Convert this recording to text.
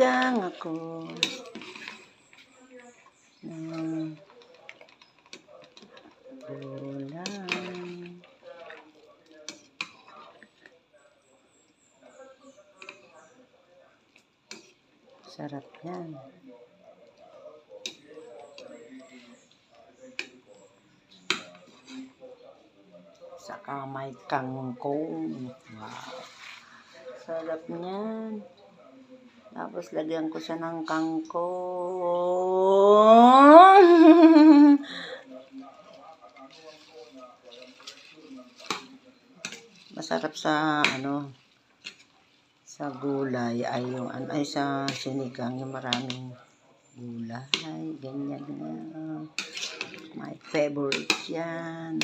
Yang ako ng gulay. Sarap yan. Saka may kangkong. Wow. Sarap niyan. Tapos lagyan ko siya ng kangkong. Masarap sa sa gulay ay yung sa sinigang yung maraming gulay. Ganyan na. My favorite yan.